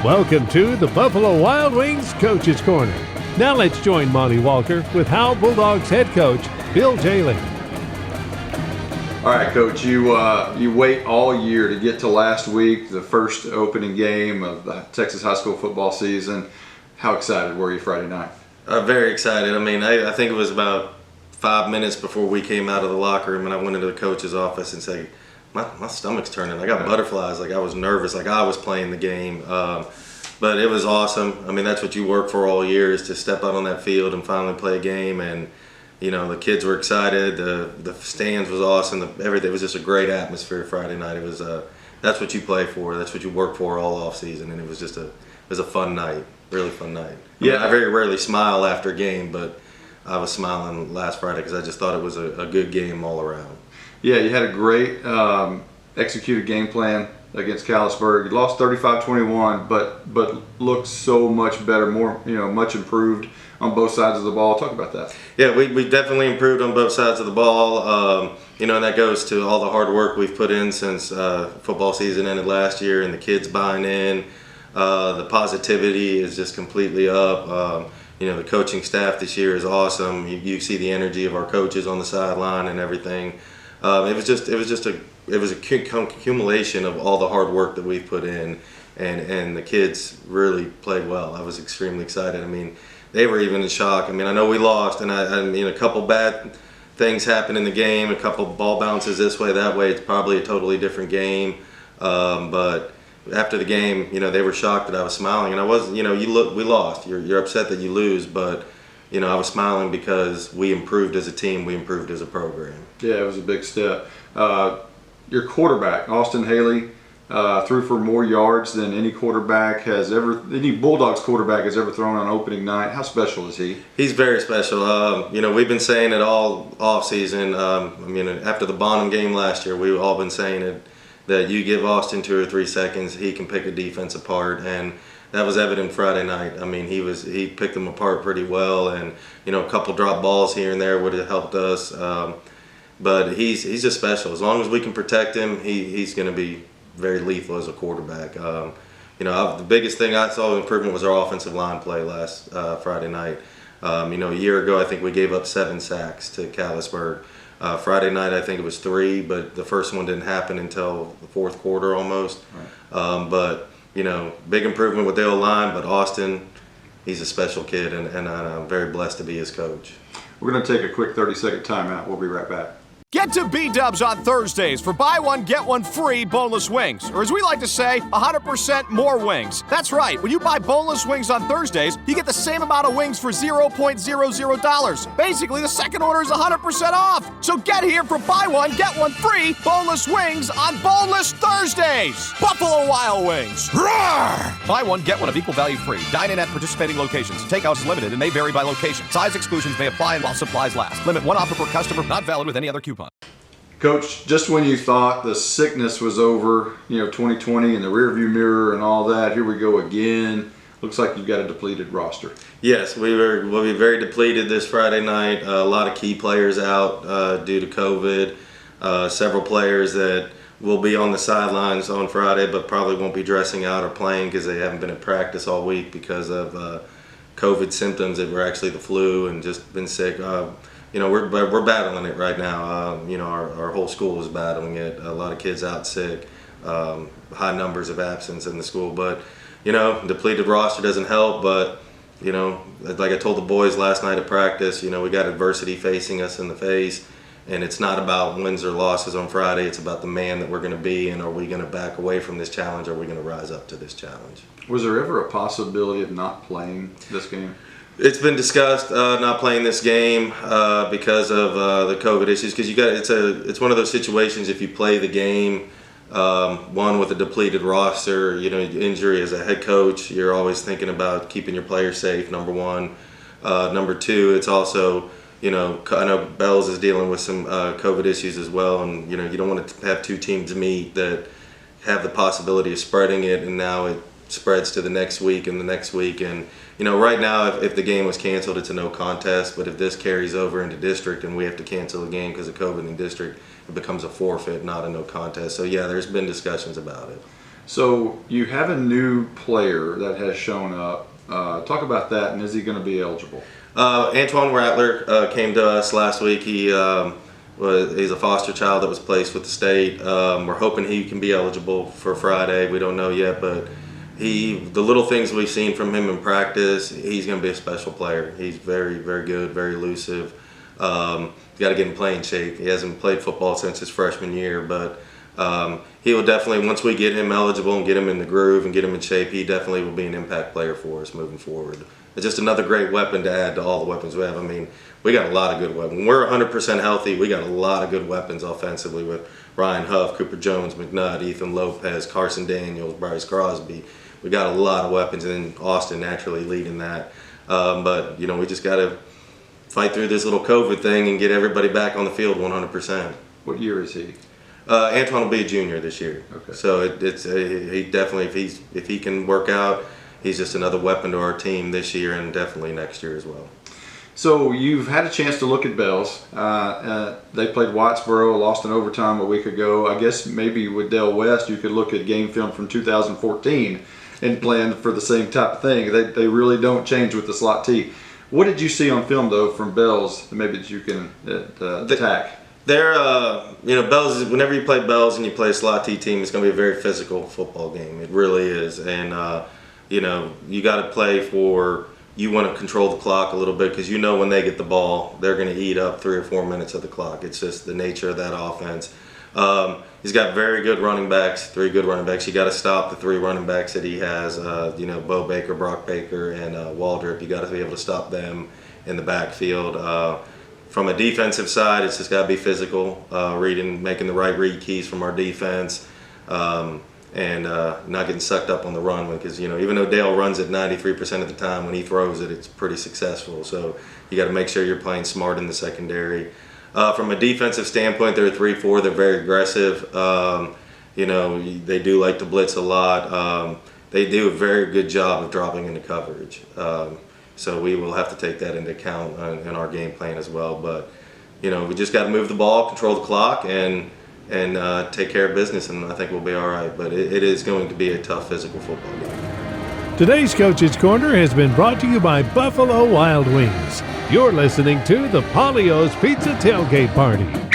Welcome to the Buffalo Wild Wings Coach's Corner. Now let's join Monty Walker with Howe Bulldogs head coach Bill Jaley. All right, Coach, you wait all year to get to last week, the first opening game of the Texas high school football season. How excited were you Friday night? Very excited. I mean, I think it was about 5 minutes before we came out of the locker room and I went into the coach's office and said, my stomach's turning. I got butterflies. Like I was nervous, like I was playing the game. But it was awesome. I mean, that's what you work for all year, is to step out on that field and finally play a game. And, you know, the kids were excited. The stands was awesome. Everything. It was just a great atmosphere Friday night. It was that's what you play for. That's what you work for all off season. And it was just a fun night, really fun night. I very rarely smile after a game, but I was smiling last Friday because I just thought it was a good game all around. Yeah, you had a great executed game plan against Callisburg. You lost 35-21, but looked so much better, much improved on both sides of the ball. Talk about that. Yeah, we definitely improved on both sides of the ball. And that goes to all the hard work we've put in since football season ended last year, and the kids buying in. The positivity is just completely up. The coaching staff this year is awesome. You see the energy of our coaches on the sideline and everything. It was a accumulation of all the hard work that we've put in, and the kids really played well. I was extremely excited. I mean, they were even in shock. I mean, I know we lost, and I mean, a couple bad things happened in the game, a couple ball bounces this way, that way. It's probably a totally different game. But after the game, they were shocked that I was smiling, and I wasn't. We lost. You're upset that you lose, but I was smiling because we improved as a team, we improved as a program. Yeah, it was a big step. Your quarterback, Austin Haley, threw for more yards than any Bulldogs quarterback has ever thrown on opening night. How special is he? He's very special. We've been saying it all off season. After the Bonham game last year, we've all been saying it, that you give Austin 2 or 3 seconds, he can pick a defense apart, and that was evident Friday night. I mean, he picked them apart pretty well, and a couple drop balls here and there would have helped us. But he's just special. As long as we can protect him, he's going to be very lethal as a quarterback. The biggest thing I saw improvement was our offensive line play last Friday night. A year ago, I think we gave up 7 sacks to Callisburg. Friday night, I think it was 3, but the first one didn't happen until the fourth quarter almost. Right. Big improvement with the O-line, but Austin, he's a special kid, and I'm very blessed to be his coach. We're going to take a quick 30-second timeout. We'll be right back. Get to B-Dubs on Thursdays for buy one, get one free boneless wings. Or as we like to say, 100% more wings. That's right. When you buy boneless wings on Thursdays, you get the same amount of wings for $0.00. Basically, the second order is 100% off. So get here for buy one, get one free boneless wings on Boneless Thursdays. Buffalo Wild Wings. Roar! Buy one, get one of equal value free. Dine in at participating locations. Takeout is limited and may vary by location. Size exclusions may apply while supplies last. Limit 1 offer per customer. Not valid with any other coupon. Coach, just when you thought the sickness was over, 2020 and the rearview mirror and all that, here we go again. Looks like you've got a depleted roster. Yes, we'll be very depleted this Friday night. A lot of key players out due to COVID. Several players that will be on the sidelines on Friday, but probably won't be dressing out or playing because they haven't been at practice all week because of COVID symptoms that were actually the flu and just been sick. We're battling it right now. Our whole school is battling it. A lot of kids out sick, high numbers of absence in the school. But, depleted roster doesn't help. But, like I told the boys last night at practice, we got adversity facing us in the face. And it's not about wins or losses on Friday. It's about the man that we're going to be, and are we going to back away from this challenge, or are we going to rise up to this challenge? Was there ever a possibility of not playing this game? It's been discussed not playing this game because of the COVID issues. Because it's one of those situations. If you play the game, one with a depleted roster, injury as a head coach, you're always thinking about keeping your players safe. Number one, number two, it's also I know Bells is dealing with some COVID issues as well, and you don't want to have 2 teams meet that have the possibility of spreading it, and now it spreads to the next week and the next week. And right now, if the game was canceled, it's a no contest. But if this carries over into district and we have to cancel the game because of COVID in district, it becomes a forfeit, not a no contest. So yeah, there's been discussions about it. So you have a new player that has shown up. Talk about that, and is he going to be eligible? Antoine Rattler came to us last week. He's a foster child that was placed with the state. We're hoping he can be eligible for Friday. We don't know yet, but the little things we've seen from him in practice, he's going to be a special player. He's very, very good, very elusive. You got to get him playing shape. He hasn't played football since his freshman year, but he will definitely, once we get him eligible and get him in the groove and get him in shape, he definitely will be an impact player for us moving forward. It's just another great weapon to add to all the weapons we have. I mean, we got a lot of good weapons. When we're 100% healthy, we got a lot of good weapons offensively with Ryan Huff, Cooper Jones, McNutt, Ethan Lopez, Carson Daniels, Bryce Crosby. We got a lot of weapons, and then Austin naturally leading that. But, we just got to fight through this little COVID thing and get everybody back on the field 100%. What year is he? Antoine will be a junior this year. Okay. So he definitely, if he can work out, he's just another weapon to our team this year and definitely next year as well. So you've had a chance to look at Bells. They played Whitesboro, lost in overtime a week ago. I guess maybe with Dale West, you could look at game film from 2014 and plan for the same type of thing. They really don't change with the slot T. What did you see on film though from Bells? Maybe that you can attack. They're, Bells, whenever you play Bells and you play a slot T team, it's going to be a very physical football game. It really is. And, you got to play you want to control the clock a little bit because when they get the ball, they're going to eat up 3 or 4 minutes of the clock. It's just the nature of that offense. He's got very good running backs, 3 good running backs. You got to stop the 3 running backs that he has, Bo Baker, Brock Baker, and Waldrop. You got to be able to stop them in the backfield. From a defensive side, it's just got to be physical, making the right read keys from our defense, and not getting sucked up on the run. Because even though Dale runs it 93% of the time, when he throws it, it's pretty successful. So you got to make sure you're playing smart in the secondary. From a defensive standpoint, they're 3-4. They're very aggressive. They do like to blitz a lot. They do a very good job of dropping into coverage. So we will have to take that into account in our game plan as well. But, we just got to move the ball, control the clock, and take care of business, and I think we'll be all right. But it is going to be a tough physical football game. Today's Coach's Corner has been brought to you by Buffalo Wild Wings. You're listening to the Polio's Pizza Tailgate Party.